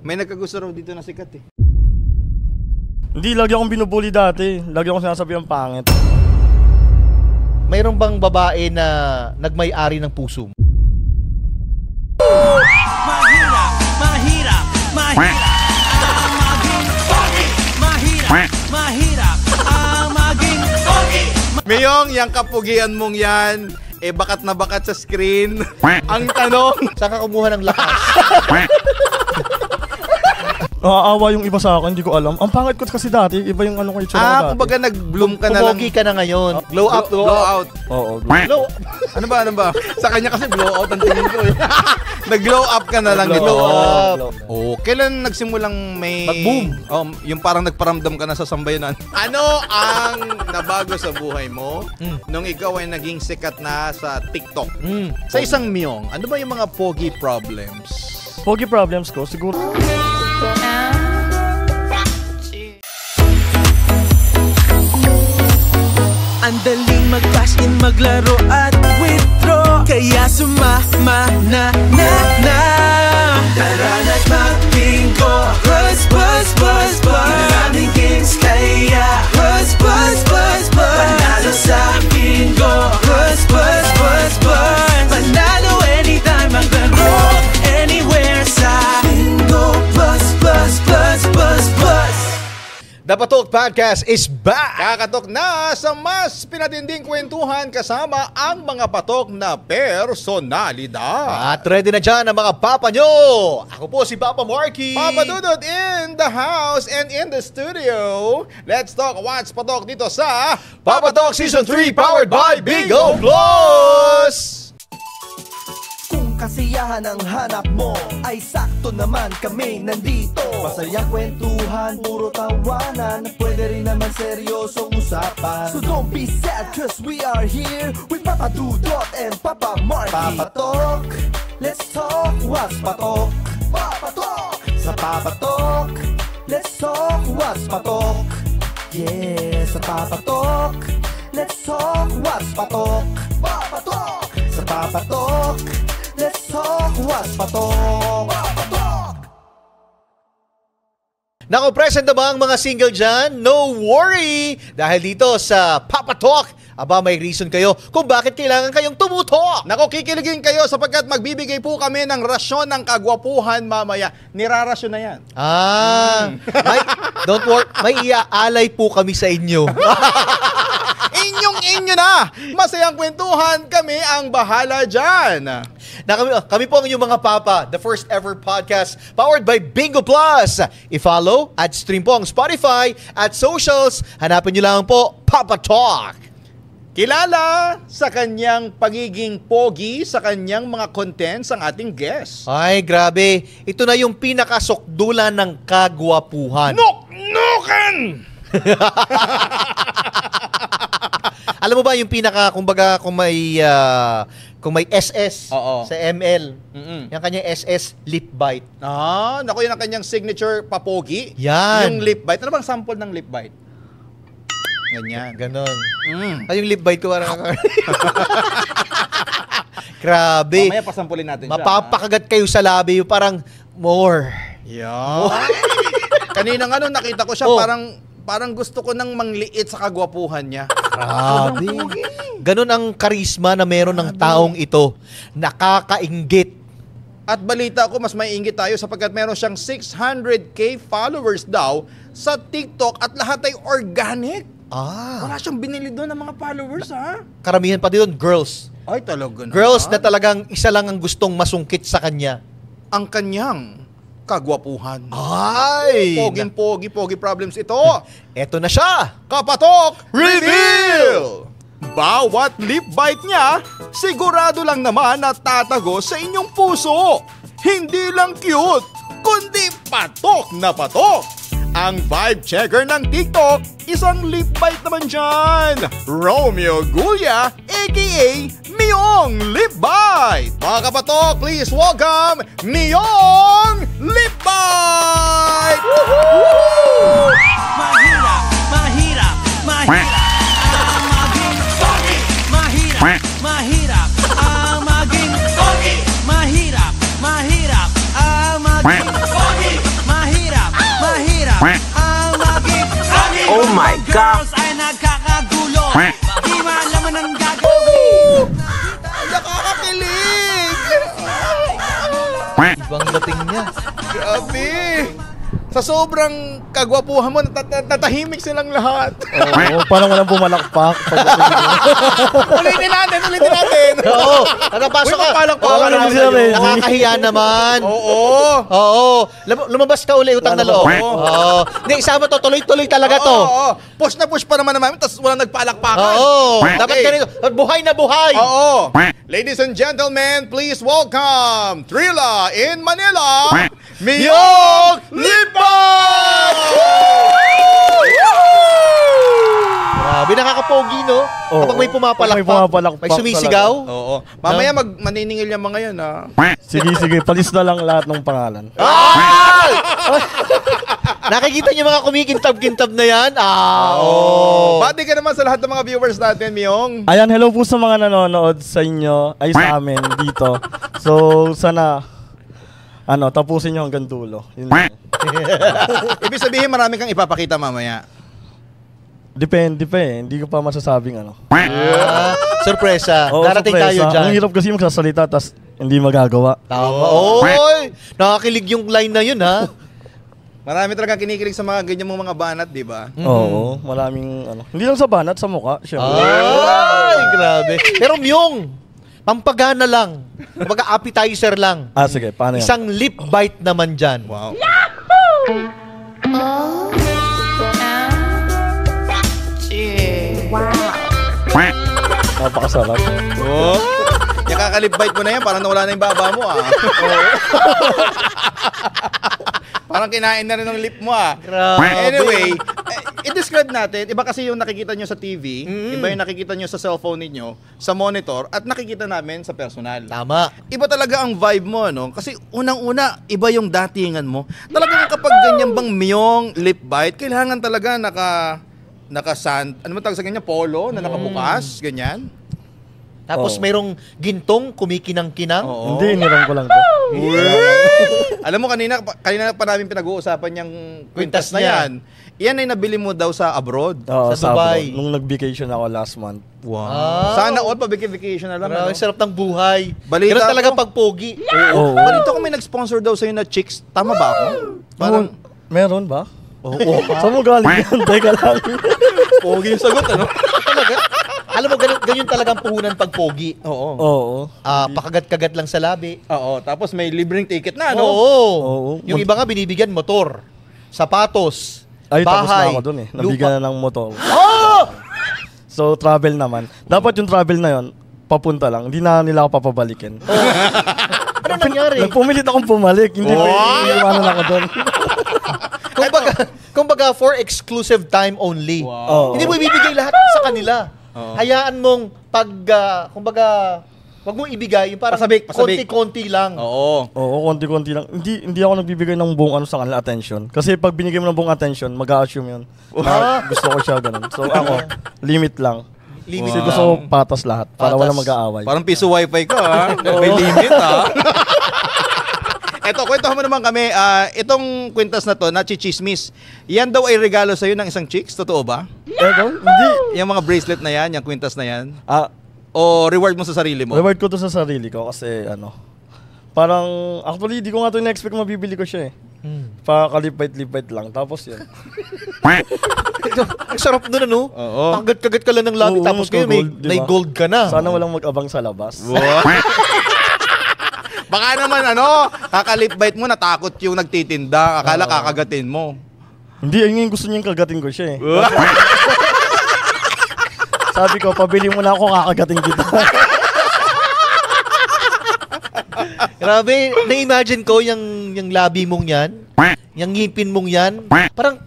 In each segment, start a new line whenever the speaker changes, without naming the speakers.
May nagkagusto raw dito na sikat eh.
Hindi, lagi akong binubuli dati. Lagi akong sinasabi ang pangit.
Mayroon bang babae na nagmay-ari ng puso mo?
Mahirap, mahirap, mahirap maging pogi. Mahirap, mahirap maging pogi.
Miyong, yung kapugian mong yan, bakat na bakat sa screen. Ang tanong,
Saan ka kumuha ng lakas?
Naaawa yung iba sa akin, hindi ko alam. Ang pangit ko kasi dati, iba yung ano ko itsura ko dati.
kumbaga nag-bloom ka na lang.
Pumogi ka na ngayon. Glow up,
Blow out.
Oo.
Glow up.
Ano ba? Sa kanya kasi blow out ang tingin ko eh. Nag-glow up ka na lang nito.
Glow up.
Oh, kailan nagsimulang may...
Mag-boom.
Yung parang nagparamdam ka na sa sambayanan. Ano ang nabago sa buhay mo nung ikaw ay naging sikat na sa TikTok? Sa isang Miyong, ano ba yung mga pogi problems?
Pogi problems ko, siguro.
Ang daling mag-cash in, maglaro at withdraw. Kaya sumama na. Tara na't mag-bingo. Buzz, buzz, buzz, buzz. Maraming games kaya buzz, buzz, buzz, buzz. Panalo sa bingo. Buzz, buzz, buzz, buzz. Panalo anytime, maglaro anywhere sa bingo. Buzz, buzz, buzz, buzz, buzz.
The Patok Podcast is back!
Kakatok na sa mas pinatinding kwentuhan kasama ang mga patok na personalidad.
At ready na dyan ang mga papa nyo! Ako po si Papa Marky!
Papa Dudut in the house and in the studio. Let's talk what's patok dito sa
Papa Talk Season 3 powered by Bingo Plus!
Kung kasiyahan ang hanap mo, ay sakto naman kami nandito. Masayang kwentuhan, puro tawanan, pwede rin naman seryosong usapan. So don't be sad cause we are here with Papa Dudut and Papa Marky. Papa Talk, let's talk what's patok. Papa Talk, sa Papa Talk, let's talk what's patok. Yeah, sa Papa Talk, let's talk what's patok. Papa Talk, sa Papa Talk, let's talk what's patok. Papa Talk.
Naku, present na ba ang mga single dyan? No worry! Dahil dito sa Papa Talk, aba may reason kayo kung bakit kailangan kayong tumutok.
Nako, kikiligin kayo sapagkat magbibigay po kami ng rasyon ng kagwapuhan mamaya. Nirarasyon na yan.
Don't worry, may iaalay po kami sa inyo.
Inyong-inyo na! Masayang kwentuhan, kami ang bahala dyan.
Kami po ang inyong mga papa, the first ever podcast powered by Bingo Plus. I-follow at stream po ang Spotify at socials. Hanapin nyo lang po Papa Talk.
Kilala sa kanyang pagiging pogi sa kanyang mga contents ang ating guest.
Ay, grabe. Ito na yung pinakasukdulan ng kagwapuhan.
Nuk-nukan!
Alam mo ba yung pinaka, kumbaga, kung may SS
Oo.
sa ML, yung kanyang SS lip bite.
Naku, yun ang kanyang signature papogi.
Yan.
Yung lip bite. Ano bang sample ng lip bite? Ganyan.
Ganon. Ay, yung lip bite ko parang... Grabe.
Mamaya pasampulin natin siya.
Mapapakagat kayo sa labi, yung parang more.
Yan. Kanina nga nakita ko siya, parang gusto ko nang mangliit sa kagwapuhan niya.
Grabe. Ganon ang karisma na meron ng taong ito. Nakakainggit.
At balita ko, mas maiinggit tayo sapagkat meron siyang 600k followers daw sa TikTok at lahat ay organic. Wala siyang binili doon ng mga followers, ha?
Karamihan pati doon, girls.
Ay, talaga na.
Girls na talagang isa lang ang gustong masungkit sa kanya.
Ang kanyang kagwapuhan.
Ay!
Pogi problems ito.
Eto na siya!
Kapatok Reveal! Bawat lip bite niya, sigurado lang naman na tatago sa inyong puso. Hindi lang cute, kundi patok na patok. Ang vibe checker ng TikTok, isang lip bite naman dyan. Romeo Gulia, aka Miyong Lip Bite. Mga kapatok, please welcome Miyong Lip Bite!
Mahirap, mahirap, mahirap maging pogi. Mahirap, mahirap maging pogi. Mahirap, mahirap maging pogi. girls ay nagkakagulo. Di malaman ang gagawin.
Nakakakilig!
Ibang dating niya.
Grabe! Sa sobrang kagwapuhan mo, tatahimik silang lahat.
Oo, parang walang bumalakpak.
Ulitin natin!
Oo, nakapasok ka.
Palakpakan
naman sila, Reggie.
Nakakahiya naman.
Oo.
Lumabas ka uli, utang na loob. Oo. Hindi, isama to, tuloy-tuloy talaga to.
Oo. Push na push pa naman namin, tapos walang nagpalakpakan.
Oo. Dapat
Okay.
ganito. Buhay na buhay.
Oo. Ladies and gentlemen, please welcome Trilla in Manila, Miyong Lipa!
Grabe, nakakapogi, no?
Oo.
Kapag may pumapalakpak.
Kapag may pumapalakpak
May sumisigaw.
Oo. Mamaya maniningil yung mga yan, ha?
Sige, palis na lang lahat ng pangalan.
Ay! Nakikita niyo mga kumikintab-kintab na yan? Oo.
Bati ka naman sa lahat ng mga viewers natin, Miyong.
Ayan, hello po sa mga nanonood sa inyo, ay sa amin dito. So, sana, tapusin nyo hanggang dulo. Yun lang.
Ibig sabihin, marami kang ipapakita mamaya.
Depende pa eh, hindi ko pa masasabing
Sorpresa.
Oo,
Darating
surpresa.
tayo dyan.
Ang hirap kasi magsasalita, tas hindi magagawa.
Tama. Oy! Nakakilig yung line na yun, ha?
Marami talagang kinikilig sa mga ganyan mong mga banat, di ba?
Oo, maraming Hindi lang sa banat, sa mukha, syempre.
Ay, grabe. Pero Myong, pampagana lang. Kumbaga appetizer lang.
Sige, paano yan?
Isang lip bite naman dyan.
Wow.
Napakasarap.
Oh. Yung kakalip-bite mo na yan, parang nawala na yung baba mo, ah. Parang kinain na rin ng lip mo, ah.
Grabe.
Anyway, i-describe natin, iba kasi yung nakikita nyo sa TV, iba yung nakikita nyo sa cellphone ninyo, sa monitor, at nakikita namin sa personal.
Tama.
Iba talaga ang vibe mo, no? Kasi unang-una, iba yung datingan mo. Talagang kapag ganyan bang Miyong lip bite, kailangan talaga naka-sand, ano mo tawag sa ganyan? Polo na nakabukas, ganyan.
Tapos
Oo.
mayroong gintong kumikinang-kinang.
Oo.
Hindi, inirang ko lang to.
Alam mo, kanina pa namin pinag-uusapan yung
Kwintas
kwintas na
niya.
yan. Yan ay nabili mo daw sa abroad.
Oo,
Sa Dubai.
abroad. Nung nag-vacation ako last month.
Wow.
Ah.
Sana all vacation na lang.
Grabe,
ano?
sarap ng buhay.
Balita
Ganun talaga
ko.
pag pogi.
Oo.
Balito ko may nag-sponsor daw sa'yo na chicks. Tama ba ako? Parang,
Meron ba?
oo.
Saan mo galing yan? Teka lang.
Pogi yung sagot, ano?
Talaga. Alam mo, ganyan talagang puhunan pag pogi.
Oo.
Oo.
Pakagat-kagat lang sa labi.
Oo. Tapos may libreng ticket na, no?
Oo.
Oo.
Yung iba nga binibigyan motor, sapatos,
Ay, tapos na
bahay,
ako dun eh. Nabigyan na ng motor.
Oh!
So, travel naman. Dapat yung travel na yon papunta lang. Hindi na nila ako papabalikin.
Ano nangyari?
Nagpumilit akong pumalik. Hindi
Wow!
iwanan ako doon.
Kumbaga for exclusive time only.
Oo.
Hindi mo ibibigay lahat sa kanila.
Oo.
Hayaan mong kumbaga, wag mong ibigay, yung parang
Pasabik.
konti-konti lang.
Oo.
Oo, konti-konti lang. Hindi ako nagbibigay ng buong sa kanila attention. Kasi pag binigay mo ng buong attention, mag-a-assume yun. Na gusto ko siya ganun. So ako, limit lang.
Limit
Kasi
lang.
gusto ko patas lahat para
Patas.
walang mag-aaway.
Parang piso wifi ka, ha? May limit, ha? Eto, kwentuhan mo naman kami. Itong kwintas na to, na chichismis, yan daw ay regalo sa'yo ng isang chicks? Totoo ba?
Hindi.
Yung mga bracelet na yan, yung kwintas na yan?
Ah,
O reward mo sa sarili mo?
reward ko to sa sarili ko kasi parang actually di ko nga to na-expect mabibili ko siya eh. Pakalipait-lipait lang. Tapos yun.
Ang sarap nun, ano?
Oo.
Kagat-kagat ka lang ng labi,
Oo,
tapos kayo may,
gold, diba?
may gold ka na.
Sana walang mag-abang sa labas.
Baka naman kakalip-bite mo, natakot yung nagtitinda. Akala kakagatin mo.
Hindi, ayun yung gusto niyang kagatin ko siya eh. Sabi ko, pabili mo na ako, kakagatin kita.
Grabe, na-imagine ko yung labi mong yan, yung ngipin mong yan, parang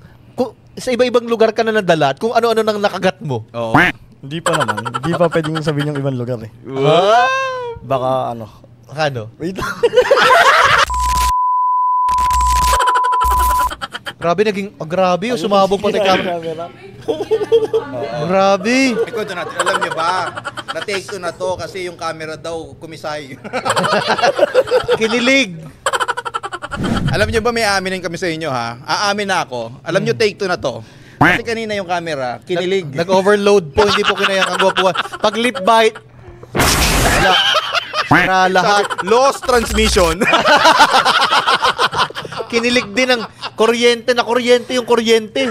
sa iba-ibang lugar ka na nadala at kung ano-ano nang nakagat mo.
Oo.
Hindi pa naman. Hindi pa pwedeng sabihin yung ibang lugar eh. Baka
Ano?
Wait lang.
Grabe, grabe, sumabog pati camera. Grabe.
Ikaw natin, alam niyo ba, na-take to na to kasi yung camera daw kumisay.
Kinilig.
Alam niyo ba may aaminin kami sa inyo, ha? Aamin na ako. Alam niyo, take to na to. Kasi kanina yung camera, kinilig.
Nag-overload po, hindi po kinayang kagwapuhan. Pag lip bite, wala. Para lahat.
Lost transmission.
Kinilig din ng kuryente yung kuryente.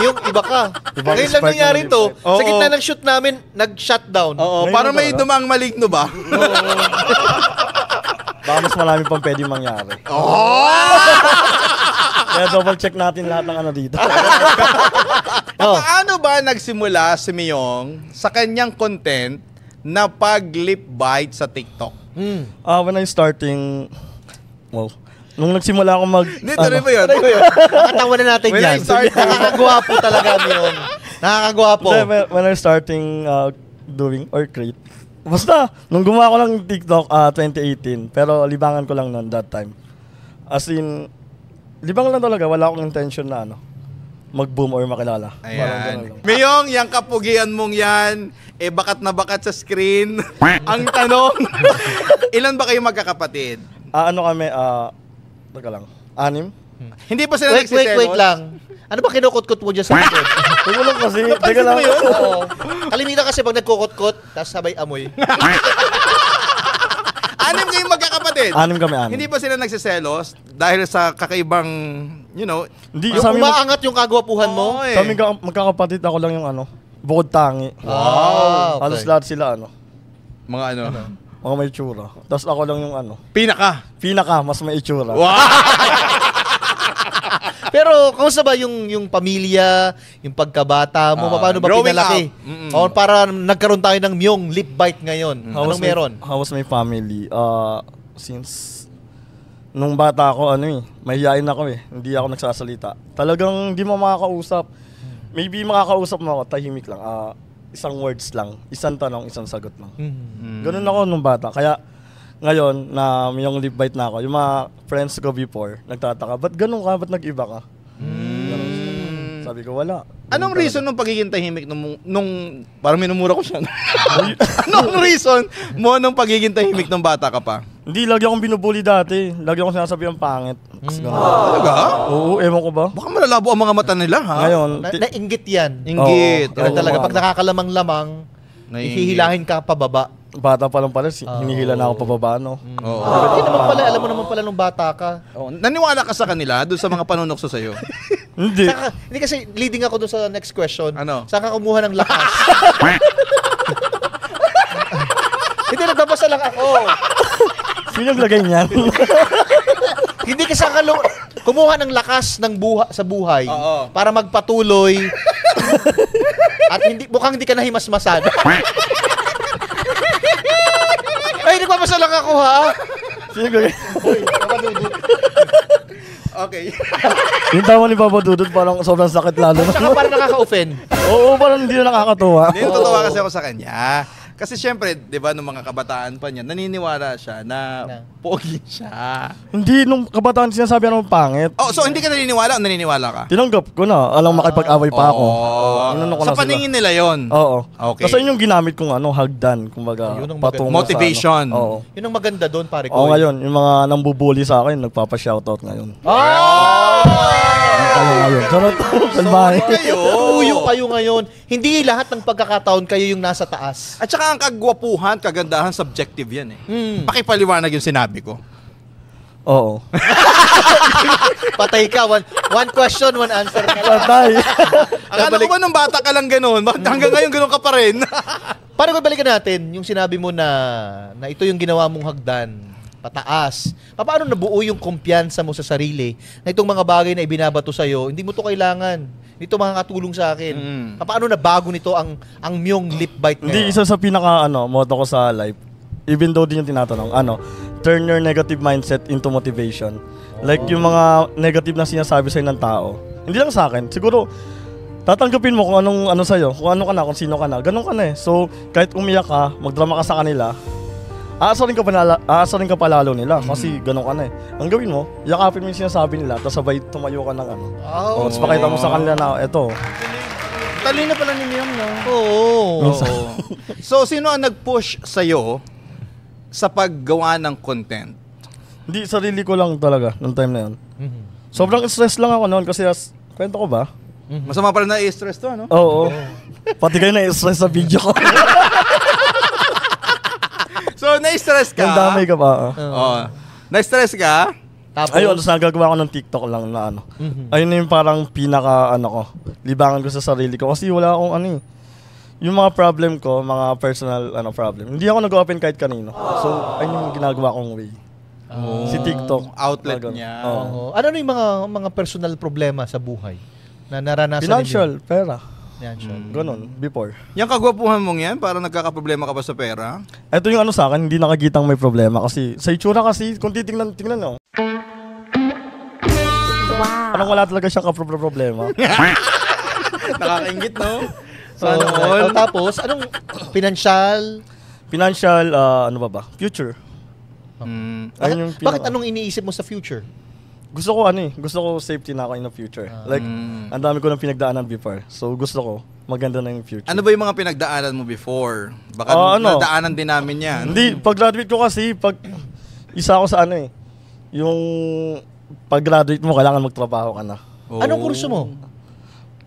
Yung iba ka.
Ibang
Ngayon lang
spark
nangyari
ng
to.
Oo.
Sa gitna ng shoot namin, nag-shutdown.
Oo,
Ngayon
parang
ba,
may
no?
dumang maligno ba?
Baka mas marami pang pwede mangyari. Kaya double check natin lahat ng ano dito.
Paano ba nagsimula si Miyong sa kanyang content na pag-lip bite sa TikTok?
When I starting, nung nagsimula ako
Hindi, tuloy mo yun.
Nakatawa na natin
When
yan.
I started-
Nakakagwapo talaga yun. Nakakagwapo.
when I starting doing or create, basta, nung gumawa ko lang ng TikTok 2018, pero libangan ko lang noon that time. As in, libang lang talaga, wala akong intention na mag-boom or makilala. Parang ganun lang.
Ayan. Miyong, yung kapugian mong yan, bakat na bakat sa screen. Ang tanong, ilan ba kayo magkakapatid?
Ano kami, teka lang, 6?
Hindi pa sila nagsiselos?
Wait lang. Ano ba kinukot-kot mo dyan sa likod?
Teka lang kasi,
Napansin
teka lang.
mo yun?
Oo. Kalimitan kasi pag nagkukot-kot, tapos sabay amoy.
6 kayong magkakapatid?
6 kami, 6.
Hindi ba sila nagsiselos dahil sa kakaibang,
Hindi,
Yung
sa amin,
umaangat yung kagwapuhan mo.
Oo,
sa amin magkakapatid ako lang yung bukod tangi.
Wow.
Halos lahat sila
mga
mga may itsura. Tapos ako lang yung
pinaka.
mas may itsura.
Wow!
Pero kamusta ba yung pamilya, yung pagkabata mo, paano ba
growing
pinalaki?
up. Mm-mm.
O para nagkaroon tayo ng Miyong lip bite ngayon. Anong meron?
How was my family? Since nung bata ako, mahihain ako Hindi ako nagsasalita. Talagang hindi mo makakausap. Maybe makakausap mo ako, tahimik lang. Isang words lang. Isang tanong, isang sagot lang. Ganun ako nung bata. Kaya ngayon, na yung lip bite na ako, yung mga friends ko before, nagtataka, ba't ganun ka? Ba't nag-iba ka? Ganun. Sabi ko, wala.
Anong reason nung pagiging tahimik nung parang minumura ko siya? Anong reason mo nung pagiging tahimik nung bata ka pa?
Hindi, lagi akong binubuli dati. Lagi akong sinasabi ang pangit.
Talaga?
Oo, ewan ko ba?
Baka malalabo ang mga mata nila, ha?
Ngayon,
Nainggit yan.
Inggit.
Ganun
Oo,
talaga. Pag
ano.
nakakalamang-lamang, ihihilahin ka pababa.
bata pa lang pala, hinihila na ako pababa, no?
Oo.
Hindi naman pala, alam mo naman pala nung bata ka.
Oh, naniwala ka sa kanila doon sa mga panunokso sa'yo?
Hindi.
Hindi kasi leading ako doon sa next question.
Ano?
Saan ka kumuha ng lakas? Hindi, nagbabasa lang ako.
Sino naglagay niyan?
Hindi kasi kumuha ng lakas ng sa buhay
Oo.
para magpatuloy at mukhang hindi ka nahimasmasan. Ay, nagbabasa lang ako, ha?
Sino naglagay?
Okay.
Yung tawa ni Papa Dudut parang sobrang sakit lalo.
Saka parang nakaka-offend.
Oo, parang hindi na nakakatuwa.
Hindi, natutuwa kasi ako sa kanya. Kasi syempre, di ba, nung mga kabataan pa niya, naniniwala siya na pogi siya.
Hindi, nung kabataan sinasabi ano pangit.
Oh, so hindi ka naniniwala o naniniwala ka?
Tinanggap ko na. Alam makipag-away pa ako. Inano ko
Sa
na sila.
paningin nila yon.
Oo.
Okay.
Kasi yun yung ginamit kong hagdan, kumbaga,
Yun ang
patungo
motivation.
sa ano. Oo.
Yun ang maganda doon, pare ko.
Oo, ngayon, yung mga nambubuli sa akin, nagpapa-shoutout ngayon. Kayo ngayon. Charot. Salbahe.
kayo.
Uyo kayo ngayon. Hindi lahat ng pagkakataon kayo yung nasa taas.
At saka ang kagwapuhan, kagandahan, subjective yan eh. Pakipaliwanag yung sinabi ko.
Oo.
Patay ka. One question, one answer ka lang.
Patay.
Akala ko ba nung bata ka lang ganun? Bakit hanggang ngayon ganun ka pa rin?
Paano ko balikan natin yung sinabi mo na ito yung ginawa mong hagdan, pataas. Paano nabuo yung kumpiyansa mo sa sarili na itong mga bagay na ibinabato sa'yo, hindi mo to kailangan. Ito makakatulong sa akin. Paano nabago nito ang Miyong lip bite
Hindi,
ngayon?
isa sa pinaka motto ko sa life, even though din yung tinatanong, turn your negative mindset into motivation. Like yung mga negative na sinasabi sa'yo ng tao, hindi lang sa akin, siguro tatanggapin mo kung anong sa'yo, kung ano ka na, kung sino ka na, ganun ka na eh. So, kahit umiyak ka, magdrama ka sa kanila, aasarin ka pa lalo nila kasi ganun ka na eh. Ang gawin mo, yakapin mo yung sinasabi nila, tapos sabay tumayo ka ng tapos pakita mo sa kanila na, eto.
Talino pala ni Miyong, no?
Oo.
So, sino ang nag-push sa'yo sa paggawa ng content?
Hindi, sarili ko lang talaga, nung time na yun. Sobrang stress lang ako noon kasi kwento ko ba?
Masama pala na i-stress to, ano?
Oo. Pati kayo na-stress sa video ko.
So, na-stress ka?
Ang damay ka pa.
Oo. Na-stress ka?
Tapos,
Ayun, tapos nagagawa ko ng TikTok lang na ano. Ayun na yung parang pinaka ano ko, libangan ko sa sarili ko. Kasi wala akong ano eh. Yung mga problem ko, mga personal problem. Hindi ako nag-open kahit kanino. So, ayun yung ginagawa kong way. Si TikTok.
Outlet
Talagang.
niya.
Oo.
ano yung mga personal problema sa buhay na naranasan
Financial, pera.
Financial.
Ganon, before.
Yung kagwapuhan mong yan, parang nagkakaproblema ka ba sa pera?
Ito yung ano sa akin, hindi nakikitang may problema. Kasi sa itsura kasi, kung titingnan nyo. Parang wala talaga siyang problema.
Nakakaingit, no?
Sana all. Tapos, anong financial?
Financial, ano ba? Future. Ayun yung
Bakit
pinaka-
anong iniisip mo sa future?
Gusto ko safety na ako in the future. Like, ang dami ko nang pinagdaanan before. So, gusto ko, maganda na yung future.
Ano ba yung mga pinagdaanan mo before? Baka
ano?
nadaanan din namin yan.
Hindi, pag-graduate ko kasi, isa ako sa ano eh, yung pag-graduate mo, kailangan magtrabaho ka na.
Anong kurso mo?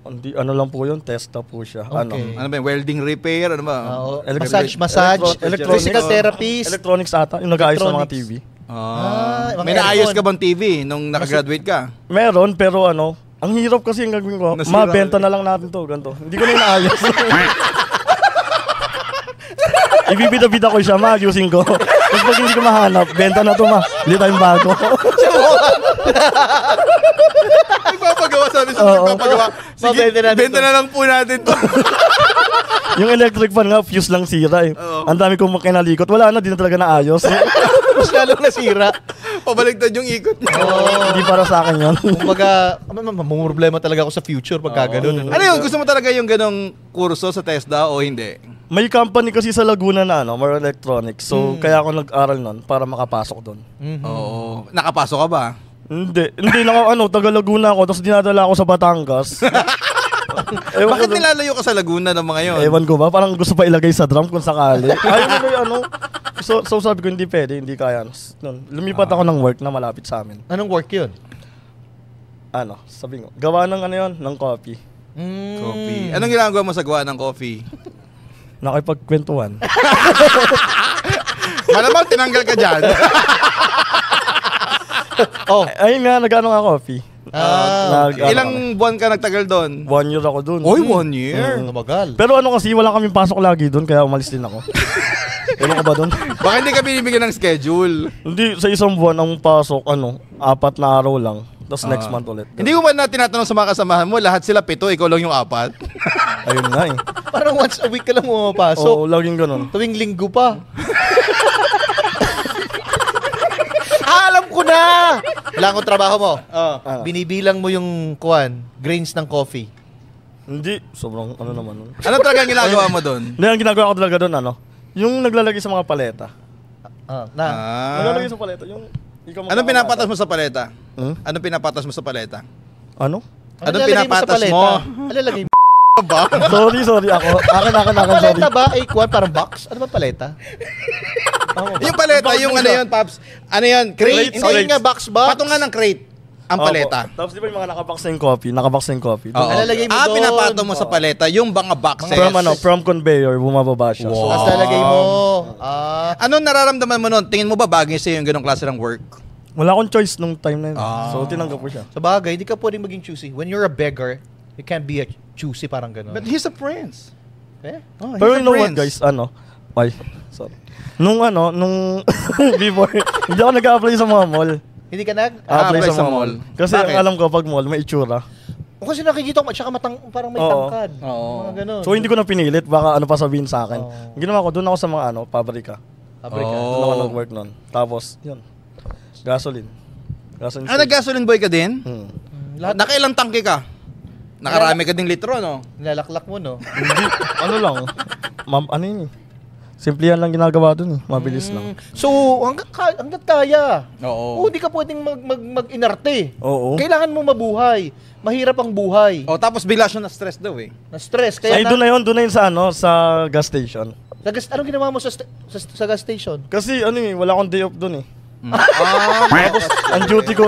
Hindi, ano lang po yun, test na po siya.
Okay.
Ano ba yung welding repair? Ano ba?
Massage,
Electronics.
physical therapist.
Electronics ata, yung nag-aayos ng mga TV.
mga
May naayos
aircon.
ka bang TV nung nakagraduate ka?
Meron, pero ano, ang hirap kasi yung gagawin ko.
Nasira.
Mabenta na lang natin to, ganito. Hindi ko na inaayos. Ibibida-bida ko siya, ayusin ko. Tapos pag hindi ko mahanap, benta na to bili tayong bago.
Nagpapagawa, sabi sa
Oo.
nagpapagawa. Sige,
Mabenta natin
benta
to.
na lang po natin to.
Yung electric fan nga, fuse lang sira eh.
Oo.
Ang dami kong kinalikot. Wala na, di na talaga naayos.
Mas lalong nasira.
Pabaliktad yung ikot niya.
Hindi para sa akin yun.
Kumbaga, problema talaga ako sa future pagka ganun.
Ano yun? Gusto mo talaga yung ganong kurso sa TESDA o hindi?
May company kasi sa Laguna na more electronics. So, kaya ako nag-aral nun para makapasok doon.
Oo. Nakapasok ka ba?
Hindi na ako, taga Laguna ako, tapos dinadala ako sa Batangas. Ewan
Bakit
ko dun-
nilalayo ka sa Laguna ng mga yun?
Ewan ko ba, parang gusto pa ilagay sa drum kung sakali. Ayaw mo yung So sabi ko, hindi pwede, hindi kaya. Nun, lumipat ako ng work na malapit sa amin.
Anong work yun?
Sabi ko, gawa ng ng coffee.
Coffee. Anong ginagawa mo sa gawa ng coffee?
Nakipagkwentuhan.
Malamang tinanggal ka dyan.
Ayun nga, nag-ano nga coffee.
Ilang buwan ka nagtagal doon?
1 year ako dun.
Oy, 1 year.
Tumagal.
Pero kasi wala kaming pasok lagi dun, kaya umalis din ako. Ewan ko ba dun?
Baka hindi ka binibigyan ng schedule.
Hindi, sa isang buwan ang pasok, 4 na araw lang. Tapos next month ulit.
Hindi ko ba na tinatanong sa mga kasamahan mo, lahat sila 7, ikaw lang yung 4?
Ayun nga eh.
Parang once a week ka lang pumapasok.
Oo, laging ganun.
Tuwing linggo pa. Alam ko na! Wala akong trabaho mo. Binibilang mo yung grains ng coffee.
Hindi, sobrang naman nun.
Ano talaga ang ginagawa mo doon?
Hindi, ang ginagawa ko talaga doon, yung naglalagay sa mga paleta. Naglalagay sa paleta, yung...
Anong pinapatas mo sa paleta?
Hmm?
Anong pinapatas mo sa paleta?
Ano?
Anong pinapatas mo?
Alalagay mo
Ba?
Sorry ako. Akin, sorry.
paleta ba? Ay, parang box? Ano ba paleta?
Yung paleta, yung ano yun, Paps? Ano yun? Crate?
Hindi nga box.
Patungan ng crate. Ang
Opo.
paleta.
Tapos di ba yung mga nakabox na yung coffee?
Oo.
Alalagay mo doon.
Pinapato mo sa paleta, yung mga boxes.
From conveyor, bumababa siya.
Wow.
Tapos lalagay mo.
Anong nararamdaman mo nun? Tingin mo ba bagay sa'yo yung ganong klase ng work?
Wala akong choice nung time na yun. So, tinanggap ko siya.
Sa bagay, hindi ka pwedeng maging choosy. When you're a beggar, you can't be a choosy parang gano'n.
But he's a prince.
Eh?
Oh,
Pero
he's a
you know what
prince.
guys, sorry. Nung before, hindi ako nag-a-apply sa mga mall.
Hindi ka nag?
Apply
apply
sa
sa
mga
mall.
mall. Kasi
Bakit?
ang alam ko, pag mall, may itsura.
O kasi nakikita ko, tsaka parang may
Oo.
tangkad.
Oo.
Mga gano'n.
So, hindi ko na pinilit. Baka ano pa sabihin sa akin.
Oo.
Ginawa ko, doon ako sa mga pabrika.
Pabrika.
Doon ako nag-work nun. Tapos, yun. Gasoline. Gasoline station.
Nag-gasoline boy ka din?
Lahat
Nakailang tangke ka? Nakarami ka ding litro, no?
nilalaklak mo, no?
Hindi, ano lang. Ano yun eh. Simple yan lang ginagawa dun eh. Mabilis lang.
So, hanggat kaya.
Oo.
Hindi ka pwedeng mag-inarte.
Oo.
Kailangan mo mabuhay. Mahirap ang buhay.
Oh, tapos bigla siya na-stress daw eh.
Na-stress.
Ay,
Kaya
doon na yun sa gas station.
anong ginawa mo sa gas station?
Kasi wala akong day off doon eh. Tapos, ang duty ko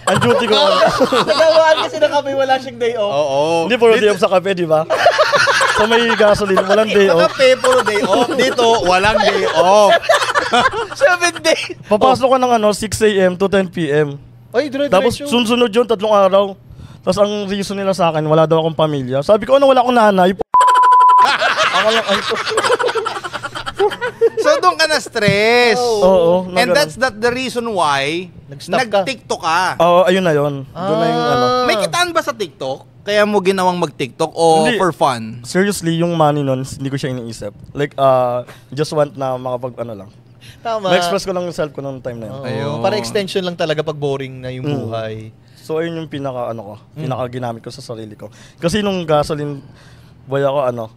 Ang duty ko.
Nagawaan kasi ng kape, wala siyang day off.
Oo.
Hindi puro day off sa kape, di ba? Sa may gasoline, walang day
Sa
off.
kape, puro day off. Dito, walang day off.
7 days.
Papasok ko ng 6 a.m. to 10 p.m.
Ay,
Tapos
dire-diretso.
sunod yun, 3 araw. Tapos ang reason nila sa akin, wala daw akong pamilya. Sabi ko, wala akong nanay. Ako lang,
So, doon ka na-stress.
Oo.
And that's the reason why
Nag-stop ka.
nag-TikTok ka.
Oo, ayun na yun. Doon na yung
May kitaan ba sa TikTok? Kaya mo ginawang mag-TikTok o
Hindi.
for fun?
Seriously, yung money nun, hindi ko siya iniisip. Like, just want na makapag lang.
Tama.
Ma-express ko lang yung self ko nung time na yun.
Oo,
Ayun.
para extension lang talaga pag boring na yung buhay.
So, ayun yung pinaka ginamit ko sa sarili ko. Kasi nung gasoline boy ako,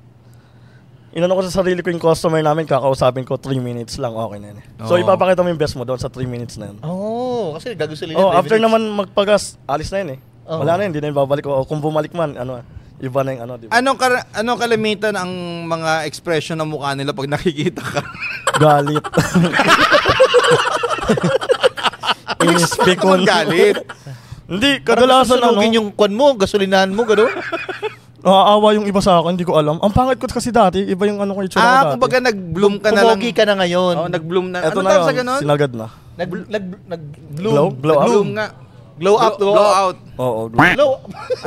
inano ko sa sarili ko yung customer namin, kakausapin ko 3 minutes lang, okay na yun. So,
Oo.
ipapakita mo yung best mo doon sa 3 minutes na yun.
Oo, kasi gagusulin
Oh, after naman magpagas, alis na yun eh.
Oo.
Wala na yun, hindi na yung babalik ko. O, kung bumalik man, iba na yung di ba?
Anong kalimitan ang mga expression ng mukha nila pag nakikita ka?
Galit. Inis, pikon.
Galit.
Hindi,
Kadalasan
kadalasan
yung kwan mo, gasolinahan mo, gano'n.
Naaawa yung iba sa akin, hindi ko alam. Ang pangit ko kasi dati, iba yung ko itsura ko dati.
Kumbaga nag-bloom ka na lang.
Pumogi ka na ngayon.
Oo, nag-bloom na.
Eto
Ano
na
tawag sa
yun,
ganun?
sinagad na.
Nag-bloom.
Glow up?
Bloom nga.
Glow up.
Blow out.
Oo,
Glow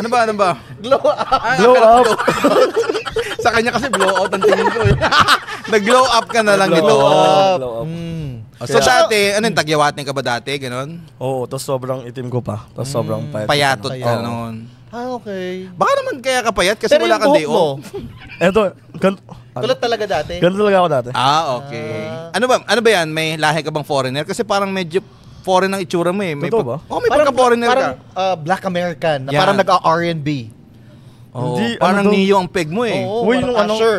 Ano ba?
Glow up.
glow up.
Sa kanya kasi blow out ang tingin ko eh. Nag-glow up ka na lang
Glow
nito.
up. Glow up.
So dati, ano yung tagyawatin ka ba dati? Ganon?
Oo, tapos sobrang itim ko pa. Tapos sobrang payat.
Payatot ka
Payat.
noon.
Okay.
Baka naman kaya ka payat kasi
Pero
wala
yung
kang day
buhok mo,
off.
Eto,
tulad talaga dati.
ganito talaga ako dati.
Okay. Ano ba yan? May lahi ka bang foreigner? Kasi parang medyo foreign ang itsura mo eh. May
Totoo ba?
May pagka-foreigner ka.
Parang Black American, na
Yan.
parang nag-R&B.
Oo,
Hindi,
parang
ano to?
Neo ang peg mo eh.
Oo,
Uy,
parang
nung
Usher.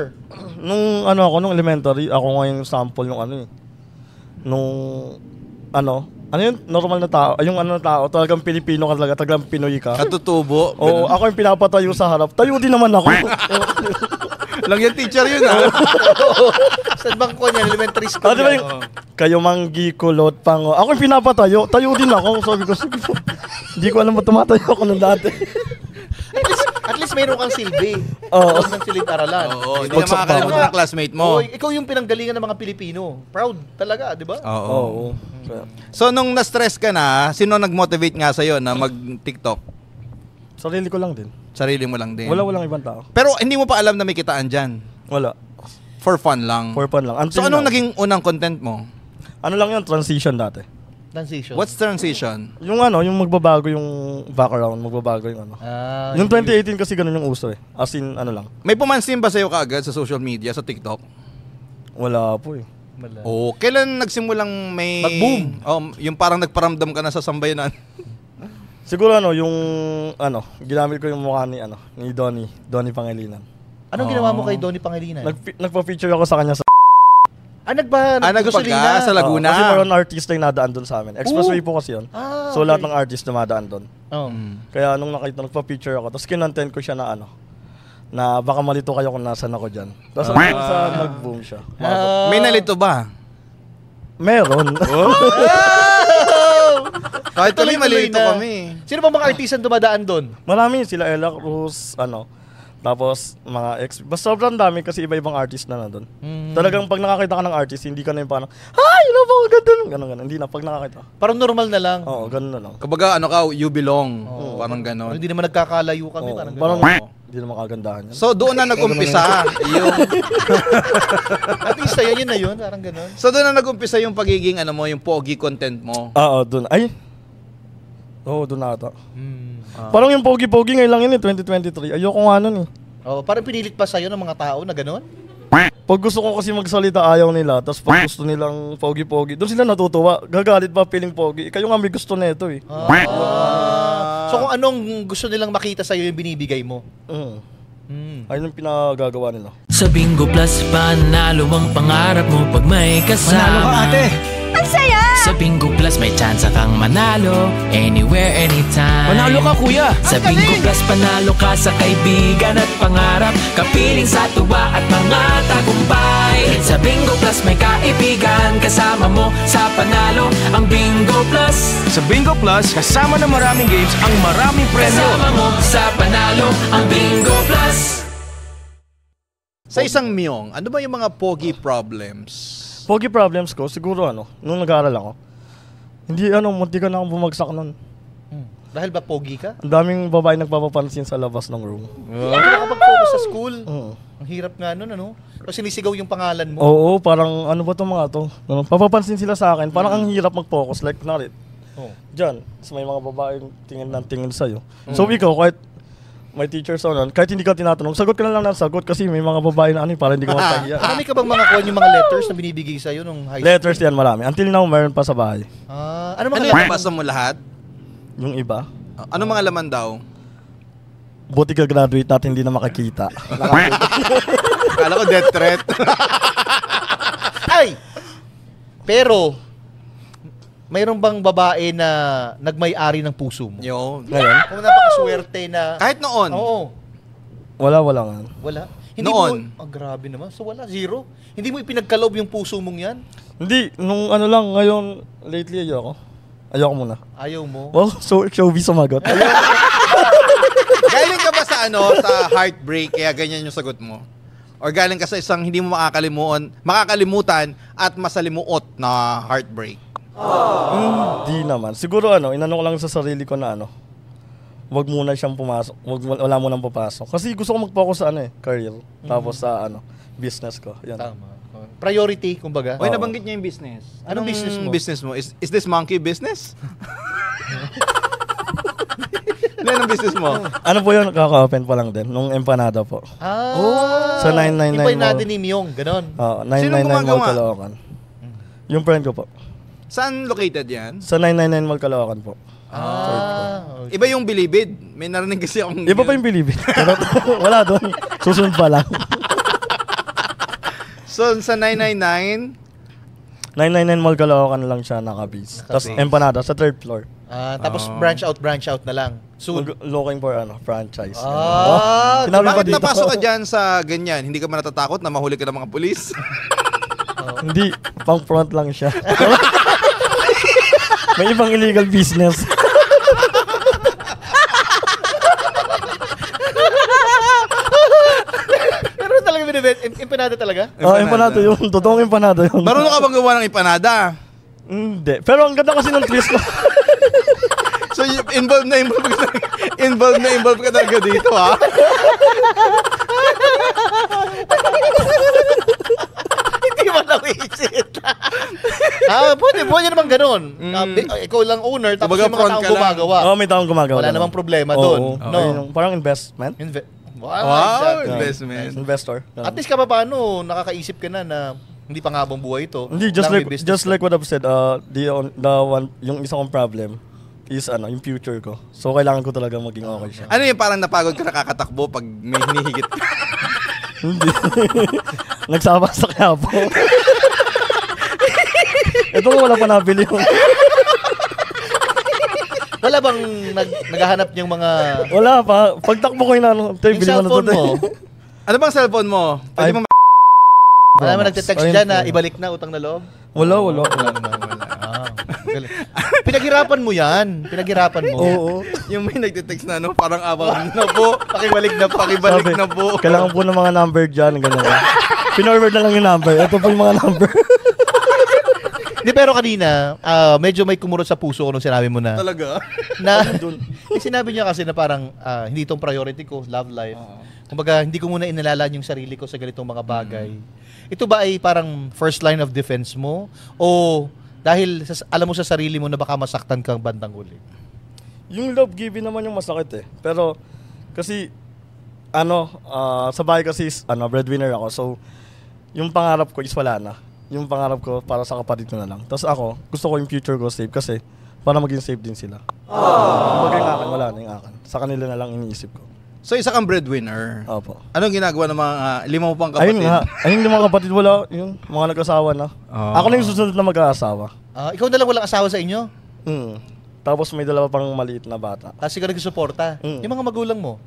Nung nung elementary, ako nga yung sample nung Nung yun, normal na tao. Yung na tao, talagang Pilipino ka talaga, talagang Pinoy ka.
Katutubo.
Oo, ako yung pinapatayo sa harap. Tayo din naman ako.
Lang yan teacher yun ah.
Sa bangko niya, elementary school.
Di ba
yan.
yung, kayo manggi, kulot, pango. Ako yung pinapatayo. Tayo din ako. Sabi ko, sige po. Hindi ko alam ba tumatayo ako nung dati.
At least mayroon kang silbi.
Oo.
Huwag ng silid-aralan.
Oo, hindi na
Bagsak
makakalimutan
pa.
ng classmate mo.
Ikaw yung pinanggalingan ng mga Pilipino. Proud talaga, di ba?
Oo.
Oo. Kaya,
So nung na-stress ka na, sino nag-motivate nga sa'yo na mag-TikTok?
sarili ko lang din.
Sarili mo lang din.
Walang ibang tao.
Pero hindi mo pa alam na may kitaan dyan.
Wala.
For fun lang.
For fun lang.
So
Until
anong
now.
naging unang content mo?
Ano lang yun, transition dati.
Transition.
What's transition?
Yung yung magbabago yung background, magbabago yung yung 2018 kasi ganun yung uso eh. As in, lang.
May pumansin ba sa'yo kaagad sa social media, sa TikTok?
Wala po eh.
Wala.
Oo. Kailan nagsimulang may...
Mag-boom?
Yung parang nagparamdam ka na sa sambayanan.
Siguro yung ginamit ko yung mukha ni Donnie Pangilinan.
Anong ginawa mo kay Donnie Pangilinan?
Nagpa-feature ako sa kanya sa
Nagpagka sa Laguna.
kasi meron artist na nadaan doon sa amin. Expressway po kasi yun. So
okay.
lahat ng artist dumadaan doon.
Oh.
Kaya nung nagpa-picture ako, tapos kinontent ko siya na baka malito kayo kung nasan ako dyan. Tapos nag-boom siya.
May nalito ba?
Meron.
Kahit kami
Tuloy-tuloy
malito
na.
kami.
Sino ba mga artisan dumadaan doon?
Marami sila, Ella Cruz, tapos mga basta sobrang dami kasi iba-ibang artist na nandun. Talagang pag nakakita ka ng artist, hindi ka na yung parang, ay, napakaganda nun. Ganun. Hindi na, pag nakakita.
Parang normal na lang.
Oo, ganun na lang.
Kumbaga, you belong. Parang ganon.
Hindi naman nagkakalayo kami.
Oo,
Parang
parang
gano'n.
hindi na makagandahan yan.
So doon na nag-umpisa yung
Artista yun na yun. Parang gano'n.
So doon na nag-umpisa yung pagiging yung pogi content mo.
Oo, dun. Ay! Oo, dun ata. Parang yung pogi-pogi ngayon lang yun 2023. Ayoko nga nun eh.
Oh, parang pinilit pa sa'yo ng mga tao na gano'n?
Pag gusto ko kasi magsalita, ayaw nila. Tapos pag gusto nilang pogi-pogi, doon sila natutuwa. Gagalit ba feeling pogi? Kayo nga may gusto na ito eh.
So kung anong gusto nilang makita sa'yo yung binibigay mo?
Ayun yung pinagagawa nila.
Sa Bingo Plus, panalo ang pangarap mo pag may kasama.
Manalo ka ate!
Ang saya!
Sa Bingo Plus may chance kang manalo anywhere, anytime.
Manalo ka, kuya!
Sa Bingo Plus panalo ka sa kaibigan at pangarap, kapiling sa tuwa at mga tagumpay. Sa Bingo Plus may kaibigan kasama mo sa panalo, ang Bingo Plus.
Sa Bingo Plus, kasama ng maraming games ang maraming premyo.
Kasama mo sa panalo, ang Bingo Plus.
Sa isang Myong, ano ba yung mga pogi problems?
Pogi problems ko, siguro nung nag-aaral ako, hindi munti ka na akong bumagsak nun.
Dahil ba pogi ka?
Ang daming babae nagpapapansin sa labas ng room.
Hindi ka nakapag-focus sa school.
Oo.
Ang hirap nga nun, Kasi sinisigaw yung pangalan mo.
Oo, parang ano ba itong mga to? Papapansin sila sa akin, parang ang hirap mag-focus. Like, narit, dyan, may mga babae tingin ng tingin sa'yo. So, ikaw, kahit may teachers kahit hindi ka tinatanong, sagot ka na lang ng sagot kasi may mga babae na para hindi ka magpahiya.
Marami ka bang mga yung mga letters na binibigay sa'yo nung high school?
Letters yan marami. Until now, meron pa sa bahay.
Ano mga
Ano yung
laman?
nabasa mo lahat?
Yung iba,
Ano mga laman daw?
buti ka graduate natin hindi na makikita.
Kala ko death threat.
Ay! Pero, mayroon bang babae na nagmay-ari ng puso mo?
Yun.
Ngayon,
Kung napakaswerte na...
Kahit noon.
Oo.
wala nga.
Wala.
Noon.
Mo, grabe naman. So wala, zero. Hindi mo ipinagkaloob yung puso mong yan?
Hindi, nung lang, ngayon, lately ayoko. Ayoko muna.
Ayaw mo?
Well, so showbiz sumagot.
Galing ka ba sa sa heartbreak kaya ganyan yung sagot mo? Or galing ka sa isang hindi mo makakalimutan at masalimuot na heartbreak?
Hindi naman. Siguro inano ko lang sa sarili ko na wag muna siyang pumasok. Wala mo nang papasok. Kasi gusto ko mag-focus sa career. Tapos sa business ko. Yan.
Tama. Priority, kumbaga.
Oy, nabanggit niya yung business.
Anong business mo?
Is this monkey business? Ano yung business mo?
Ano po yun? Kaka-open pa lang din. Nung empanada po. Sa 999
Iba'y
Mall.
natin ni Myong, ganon.
999 Mall
gumagawa?
Caloocan. Yung friend ko po.
Saan located yan?
Sa 999 Mall Caloocan po.
Okay.
Iba yung Bilibid. May narinig kasi akong...
Iba pa yung Bilibid. Wala doon. Susunod pa lang.
So, sa 999,
999 Mall Caloocan lang siya nakabase. Tapos empanada sa 3rd floor.
Tapos branch out na lang. Soon.
Looking for franchise.
bakit
Sinabi pa dito.
napasok ka dyan sa ganyan? Hindi ka ba natatakot na mahuli ka ng mga pulis?
Hindi, pang front lang siya. May ibang illegal business.
Pero talaga binibet, empanada talaga?
Empanada yun. Totoong empanada yun.
Marunong ka bang gawa ng empanada?
Hindi. Pero ang ganda kasi ng twist ko.
So, involved ka talaga dito, ha?
Hindi mo na-visit. Pwede naman ganun. Ikaw lang owner, tapos
Kumbaga
yung mga
front
taong
ka lang.
gumagawa.
May taong gumagawa.
Wala namang problema doon.
Oo.
No.
Ayun, parang investment.
Wow,
exactly.
investment.
Investor.
At least ka pa paano, nakakaisip ka na hindi pa nga habang buhay ito.
Hindi, just like what I've said, yung isa kong problem is yung future ko. So, kailangan ko talaga maging okay siya.
Ano yung parang napagod ka nakakatakbo pag may hinihigit ka?
Hindi. Nagsama sa Quiapo. Ito wala pa nabili yung...
Wala bang naghahanap niyang mga...
Wala pa. Pagtakbo ko yung
Yung
bili
cellphone mo?
Ano bang cellphone mo? Pwede mo
Wala naman nagte-text
Ayun
dyan
po.
na ibalik na utang na loob?
Wala.
Pinaghirapan mo yan. Pinaghirapan mo.
Oo.
yung may nagte-text na parang abang na po.
Pakibalik na po.
Pakibalik
Sabi,
na po.
kailangan po ng mga number dyan. Ganyan. Pinorward na lang yung number. Ito po yung mga number.
Di, pero kanina, medyo may kumurot sa puso ko nung sinabi mo na.
Talaga?
Sinabi niya kasi na parang hindi itong priority ko, love life. Kumbaga, hindi ko muna inalalaan yung sarili ko sa ganitong mga bagay. Ito ba ay parang first line of defense mo? O dahil alam mo sa sarili mo na baka masaktan kang bandang huli?
Yung love giving naman yung masakit eh. Pero, kasi, sa bahay kasi, breadwinner ako. So, yung pangarap ko is wala na. Yung pangarap ko para sa kapatid ko na lang. Tapos ako, gusto ko yung future ko safe kasi para maging safe din sila. Kumbaga yung akin, wala na yung akin. Sa kanila na lang iniisip ko.
So, isa kang breadwinner.
Opo.
Anong ginagawa ng mga 5 pang kapatid?
Ayun yung mga kapatid wala, yung mga nag-asawa na. Ako na yung susunod na mag-aasawa.
Ikaw na lang walang asawa sa inyo?
Tapos may dalawa pang maliit na bata.
Kasi ka nagsusuporta. Yung mga magulang mo?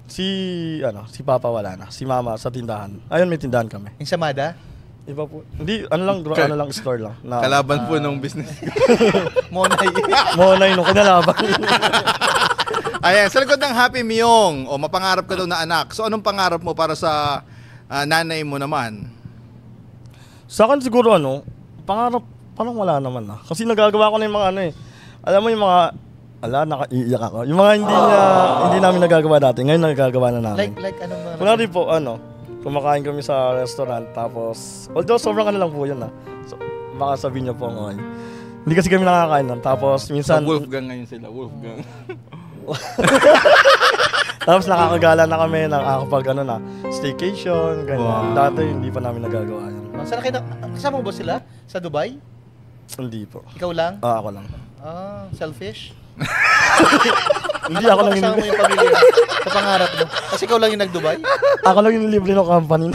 Si Papa wala na. Si Mama sa tindahan. Ayun, may tindahan kami.
Yung Samada?
Iba po. Hindi, store lang. Na,
Kalaban po nung business.
Monay.
Monay nung kinalaban.
Ayan, sa likod ng Happy Miyong, mapangarap ka daw na anak. So, anong pangarap mo para sa nanay mo naman?
Sa akin siguro pangarap, parang wala naman na. Kasi nagagawa ko na yung mga alam mo yung mga, nakaiiyak ako. Yung mga hindi namin nagagawa dati, ngayon nagagawa na namin.
Like anong mga...
Kunwari po, kumakain kami sa restaurant, tapos, although sobrang lang po yun So, baka sabihin niyo po hindi kasi kami nakakain lang. Tapos, minsan...
Wolfgang ngayon sila, Wolfgang.
Tapos nakakagala na kami, nakakapag staycation, ganyan.
Wow.
Dati hindi pa namin nagagawa yan.
Saan kayo kasama mo ba sila? Sa Dubai?
Hindi po.
Ikaw lang?
Ako lang.
Selfish?
Hindi ako lang
kasama mo yung pamilya sa pangarap mo. Kasi ikaw lang yung nag-Dubai?
Ako lang yung libre ng company.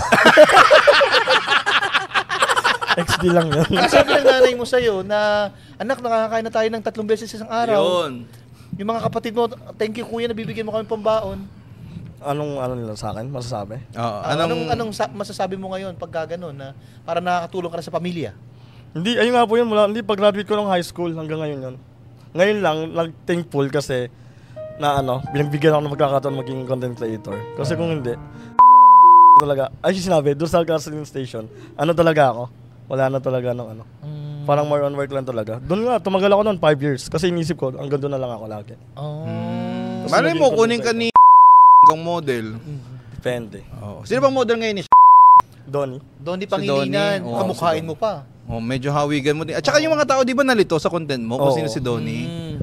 XD lang yun.
Sabi ng nanay mo sa'yo na, anak, nakakakain na tayo ng 3 beses isang araw.
Yun.
Yung mga kapatid mo, thank you kuya, nabibigyan mo kami pambaon.
Anong nila sa akin? Masasabi?
Anong masasabi mo ngayon pagka ganun na para nakakatulong ka na sa pamilya?
Hindi, ayun nga po yun. Hindi, pag-graduate ko ng high school hanggang ngayon yun. Ngayon lang, nag-thankful kasi na binagbigyan ako ng magkakataon maging content creator. Kasi kung hindi, talaga, sinabi, doon sa gasoline station, talaga ako? Wala na talaga ng Parang more on work lang talaga. Doon nga, tumagal ako noon 5 years. Kasi inisip ko, hanggang doon na lang ako lagi.
Malay mo, kunin ka ni kang model.
Depende.
Sino bang model ngayon ni
Donnie Pangilinan, kamukhain mo pa.
Medyo hawigan mo din. At saka yung mga tao, di ba nalito sa content mo kung sino si Donnie?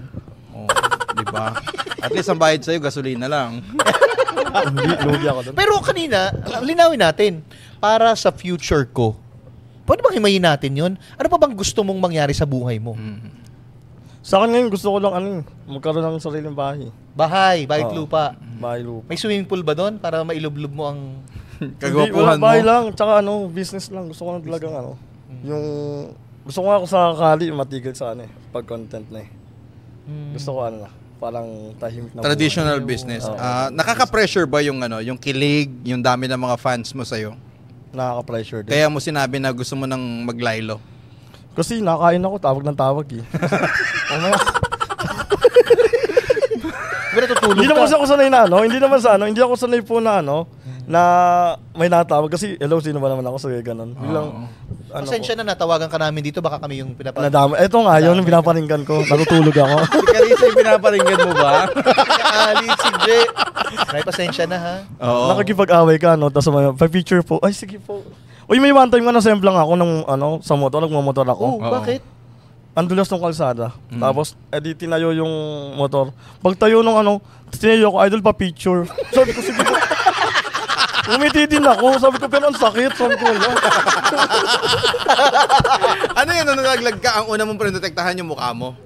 Di ba? At least ang bayad sa'yo, gasolina lang.
Hindi, lugi ako doon.
Pero kanina, linawin natin, para sa future ko, pwede bang himayin natin yun? Ano pa bang gusto mong mangyari sa buhay mo?
Sa akin ngayon, gusto ko lang magkaroon ng sariling bahay.
Bahay lupa.
Bahay lupa.
May swimming pool ba doon para mailublob mo ang...
Kagwapuhan mo.
Bahay lang, tsaka business lang. Gusto ko lang talagang yung... Gusto ko nga ako sa kali, matigil sa pag-content na Gusto ko parang tahimik na
traditional business. Nakaka-pressure ba yung yung kilig, yung dami ng mga fans mo sa'yo?
Nakaka-pressure din.
Kaya mo sinabi na gusto mo nang maglaylo?
Kasi nakain ako, tawag ng tawag Hindi naman ako sanay na hindi ako sanay po na na may natawag kasi hello, sino ba naman ako sa ganun. Biglang
pasensya na natawagan ka namin dito, baka kami yung pinaparinggan.
Nadama. Ito nga, yun yung pinaparinggan ko. Natutulog ako.
Si Carissa yung pinaparinggan mo ba?
Ali, si Jay. May pasensya na ha.
Oo.
Nakikipag-away ka, tapos pa-picture po. Ay, sige po. Uy, may one time nga na-semplang ako ng sa motor, nagmamotor ako.
Bakit?
Andulas ng kalsada. Tapos, tinayo yung motor. Pagtayo ng tinayo ko, idol pa picture. Sabi ko, sige po. Umiti din ako. Sabi ko, pero ang sakit. Sabi ko, wala.
Ano yun, nung nalaglag ka, ang una mong pinotektahan yung mukha mo?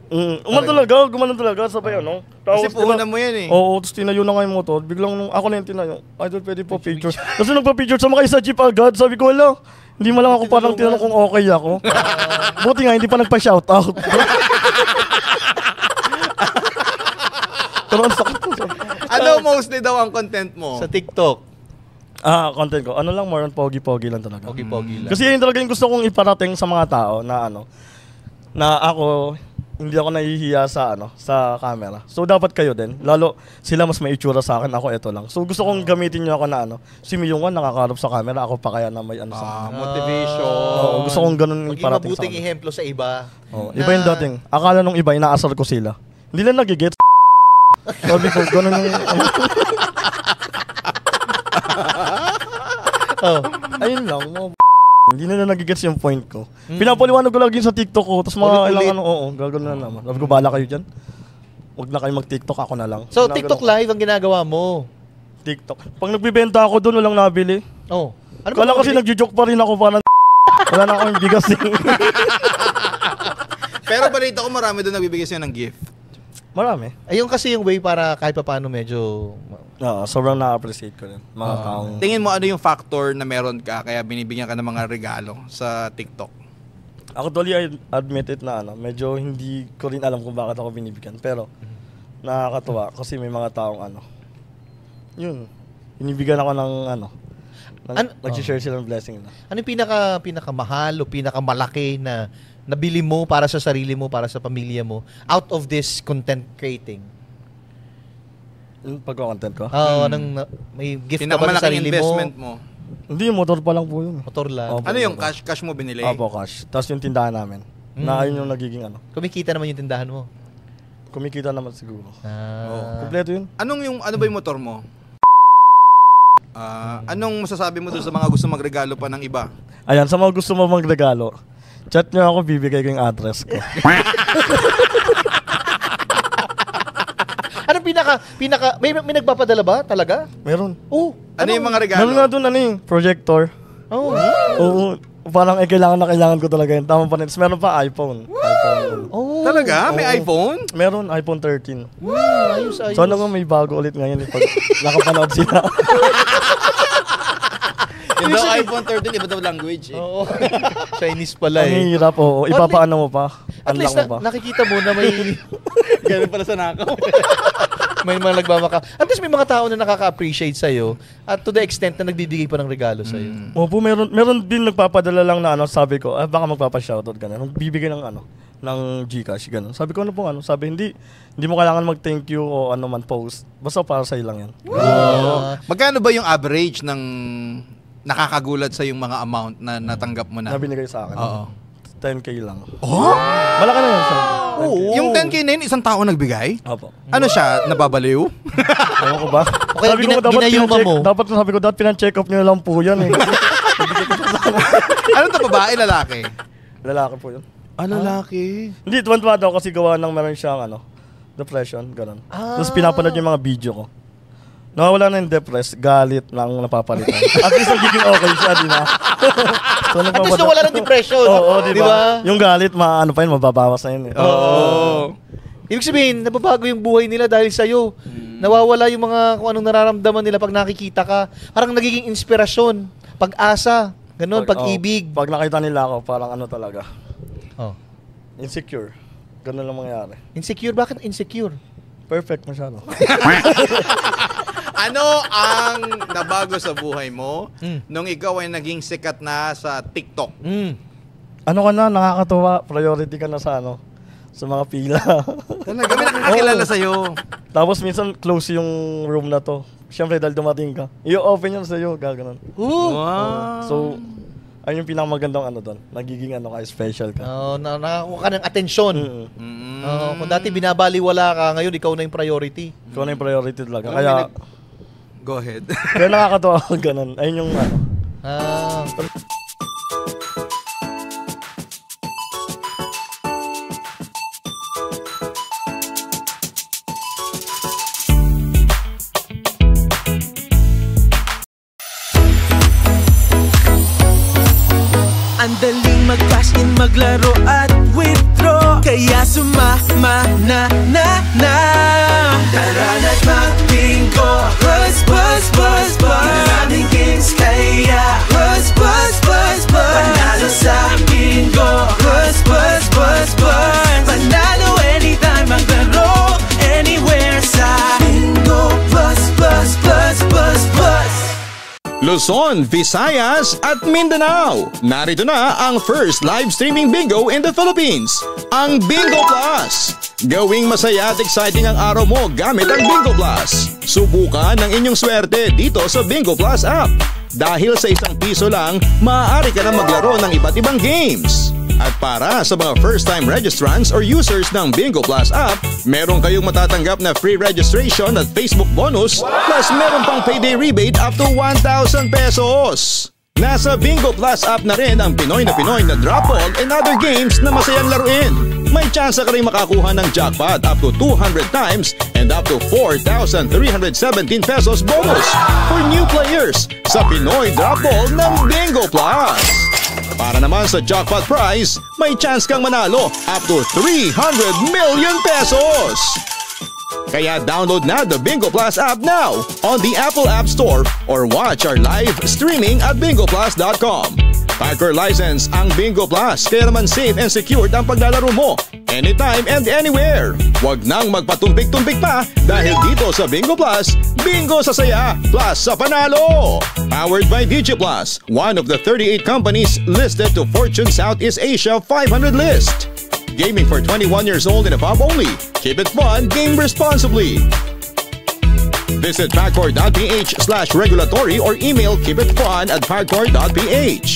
Gumanon talaga. Sabay
Kasi puhunan mo yan
Oo, tapos tinayo na nga yung motor. Biglang nung ako na yung tinayo, idol, pwede po picture. Kasi nagpa-picture sa mga isa jeep agad. Sabi ko, wala. Hindi mo lang ako parang tinanong kung okay ako. Buti nga, hindi pa nagpa-shoutout. Pero ang sakit.
Ano mostly daw ang content mo?
Sa TikTok.
Content ko. Lang, more on pogi-pogi lang talaga.
Pogi-pogi lang.
Kasi yun talaga yung gusto kong iparating sa mga tao na na ako, hindi ako nahihiya sa sa camera. So dapat kayo din. Lalo sila mas may itsura sa akin, ako ito lang. So gusto kong gamitin niyo ako na si Miyong nakakarap sa camera, ako pa kaya na may sa
motivation.
Oo, gusto kong ganun iparating sa
mabuting ehemplo sa iba.
Iba yung dating. Akala nung iba, inaasar ko sila. Hindi lang nagigets. Sabi ko, ganun yung... Ayun lang. Hindi na nagigets yung point ko. Pinapaliwanag ko lagi sa TikTok ko. Tapos mga ilang gagawin na naman. Sabi ko, bala kayo dyan. Huwag na kayo mag-TikTok, ako na lang.
So, TikTok live ang ginagawa mo?
TikTok. Pag nagbibenta ako doon, walang nabili.
Ano
kala kasi nagjo-joke pa rin ako parang wala na akong bigas.
Pero balita ko marami doon nagbibigay sa'yo ng gift.
Marami.
Ayun kasi yung way para kahit pa paano medyo...
Oo, sobrang na-appreciate ko rin. Mga taong...
Tingin mo ano yung factor na meron ka kaya binibigyan ka ng mga regalo sa TikTok?
Actually, I admit it na medyo hindi ko rin alam kung bakit ako binibigyan. Pero, nakakatuwa kasi may mga taong yun, binibigyan ako ng nag-share sila ng blessing na.
Ano yung pinakamahal o pinakamalaki na nabili mo para sa sarili mo, para sa pamilya mo, out of this content creating?
Yung pagka-content ko?
Oo, may gift ka ba sa sarili
investment
mo?
mo?
Hindi, motor pa lang po yun.
Motor lang.
Opo,
Ano yung cash mo binili?
Opo, cash. Tapos yung tindahan namin. Na ayun yung nagiging
Kumikita naman yung tindahan mo.
Kumikita naman siguro. Kompleto yun.
Ano ba yung motor mo? Anong masasabi mo doon sa mga gusto magregalo pa ng iba?
Ayan, sa mga gusto mo magregalo, chat nyo ako, bibigay ko yung address ko.
Ano may nagpapadala ba talaga?
Meron.
Oh,
Ano yung mga regalo?
Meron nga doon, projector.
Oh.
Oo. Parang kailangan ko talaga yun. Tama pa rin. Meron pa iPhone.
Oh.
Talaga? May iPhone?
Meron iPhone 13.
Ayos.
Sana nga may bago ulit ngayon pag nakapanood sila.
Yung daw iPhone 13, iba daw language eh.
Oo. Chinese pala
Ang
eh.
hirap, oo. Ipapaano mo pa.
At least
Unlock mo pa.
nakikita mo na may
Ganun pala sa nakaw.
may mga nagbabaka. At least may mga tao na nakaka-appreciate sa'yo at to the extent na nagbibigay pa ng regalo sa'yo.
Opo, meron din nagpapadala lang na sabi ko, baka magpapa-shoutout ka na. Bibigay ng GCash, gano'n. Sabi ko, sabi, hindi mo kailangan mag-thank you o man post. Basta para sa'yo lang yan.
Magkano ba yung average ng nakakagulat sa yung mga amount na natanggap mo na?
Na binigay sa akin.
Oo.
10K lang. Oh? Malaki na yun, sir.
Yung 10K na yun, isang tao nagbigay?
Opo.
Ano siya? Nababaliw?
Ewan ko ba?
Okay, ginayuma mo.
Sabi ko, pina-check up nyo lang po yan eh.
Ano to, babae, lalaki?
Lalaki po yun.
Lalaki.
Hindi, tuwan-tuwa daw kasi gawa ng meron siyang depression, gano'n. Tapos pinapanood yung mga video ko. Nawawala na yung depress, galit lang napapalitan. At least nagiging okay siya, di ba? So,
At least nawala ng depression.
Oo, di ba? Yung galit, mababawas na yun eh.
Oo.
Ibig sabihin, nababago yung buhay nila dahil sa'yo. Nawawala yung mga kung anong nararamdaman nila pag nakikita ka. Parang nagiging inspirasyon, pag-asa, ganun, pag-ibig.
Pag nakita nila ako, parang talaga.
Oh.
Insecure. Ganun lang mangyari.
Insecure? Bakit insecure?
Perfect masyado.
Ano ang nabago sa buhay mo nung ikaw ay naging sikat na sa TikTok?
Nakakatuwa. Priority ka na sa sa mga pila.
Talaga, may nakakakilala sa'yo.
Tapos minsan close yung room na to. Siyempre dahil dumating ka, i-open yun sa'yo, gano'n.
Wow.
So, ayun yung pinakamagandang doon. Nagiging special ka.
Nakakuha ka ng atensyon. Kung dati binabaliwala ka, ngayon ikaw na yung priority.
Ikaw na yung priority talaga. Kaya,
go ahead.
kaya nakakatawa ako ganun. Ayun yung
Ang daling mag-cash in, maglaro at withdraw, kaya sumama na. Tara na't mag-bingo. Buzz, buzz, buzz, buzz. Maraming games kaya buzz, buzz, buzz, buzz. Panalo sa bingo. Buzz, buzz, buzz, buzz. Panalo anytime, maglaro anywhere sa bingo. Buzz, buzz, buzz, buzz, buzz.
Luzon, Visayas at Mindanao. Narito na ang first live streaming bingo in the Philippines, ang Bingo Plus. Gawing masaya at exciting ang araw mo gamit ang Bingo Plus. Subukan ang inyong swerte dito sa Bingo Plus app. Dahil sa ₱1 lang, maaari ka na maglaro ng iba't ibang games. At para sa mga first-time registrants or users ng Bingo Plus app, meron kayong matatanggap na free registration at Facebook bonus, plus meron pang payday rebate up to ₱1,000. Nasa Bingo Plus app na rin ang Pinoy na drop ball and other games na masayang laruin. May chance ka rin makakuha ng jackpot up to 200 times and up to ₱4,317 bonus for new players sa Pinoy drop ball ng Bingo Plus. Para naman sa jackpot prize, may chance kang manalo up to ₱300 million. Kaya download na the Bingo Plus app now on the Apple App Store or watch our live streaming at bingoplus.com. Packer license ang Bingo Plus, kaya naman safe and secured ang paglalaro mo anytime and anywhere. Huwag nang magpatumpik-tumpik pa dahil dito sa Bingo Plus, bingo sa saya plus sa panalo. Powered by DigiPlus, one of the 38 companies listed to Fortune Southeast Asia 500 list. Gaming for 21 years old and above only. Keep it fun, game responsibly. Visit pacor.ph/regulatory or email keepitfun@pacor.ph.